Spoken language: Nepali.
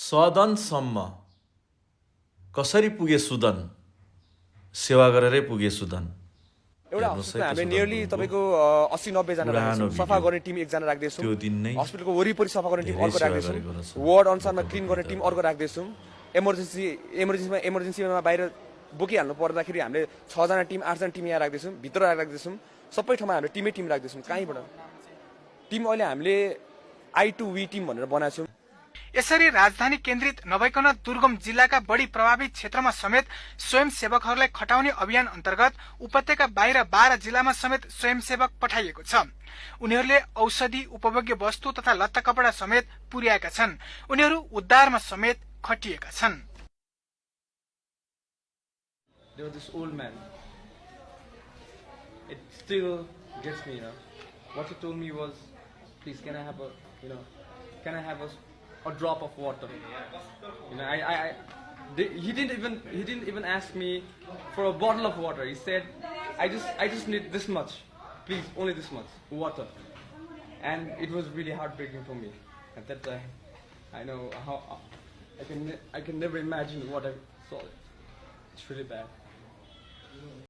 सदनसम्म कसरी पुगे सुदन सेवा गरेरै पुगे सुदन एउटा हस्पिटलमा हामीले नियरली तपाईको 80-90 जना राख्छौं सफा गर्ने टिम एकजना राख्दैछौं त्यो दिन नै हस्पिटलको वरिपरि सफा गर्ने टिम अर्को सेवा राख्दैछौं गरेको रहेछ। वार्ड अनुसारमा क्लिन गर्ने टिम अर्को राख्दैछौं इमर्जेन्सीमा बाहिर बोकिहाल्नु पर्दाखेरि हामीले 6 जना टिम 8 जना टिम यहाँ राख्दैछौं भित्र राख्दैछौं सबै ठाउँमा हामीले टिम राख्दैछौं कहीँबाट टिम अहिले हामीले I2V टिम भनेर बनाएको छौं। यसरी राजधानी केन्द्रित नभइकन दुर्गम जिल्लाका बढी प्रभावित क्षेत्रमा समेत स्वयंसेवकहरूलाई खटाउने अभियान अन्तर्गत उपत्यका बाहिर 12 जिल्लामा समेत स्वयंसेवक पठाइएको छ। उनीहरूले औषधि उपभोग्य वस्तु तथा लत्ता कपडा समेत पुर्याएका छन्। उनीहरू उद्धारमा समेत खटिएका छन्। There was this old man. It still gets me, What he told me was, please, can I have a drop of water? He didn't even ask me for a bottle of water. He said, I just need this much, please, only this much water. And it was really heartbreaking for me. At that time, I know how I can never imagine what I saw. It's really bad.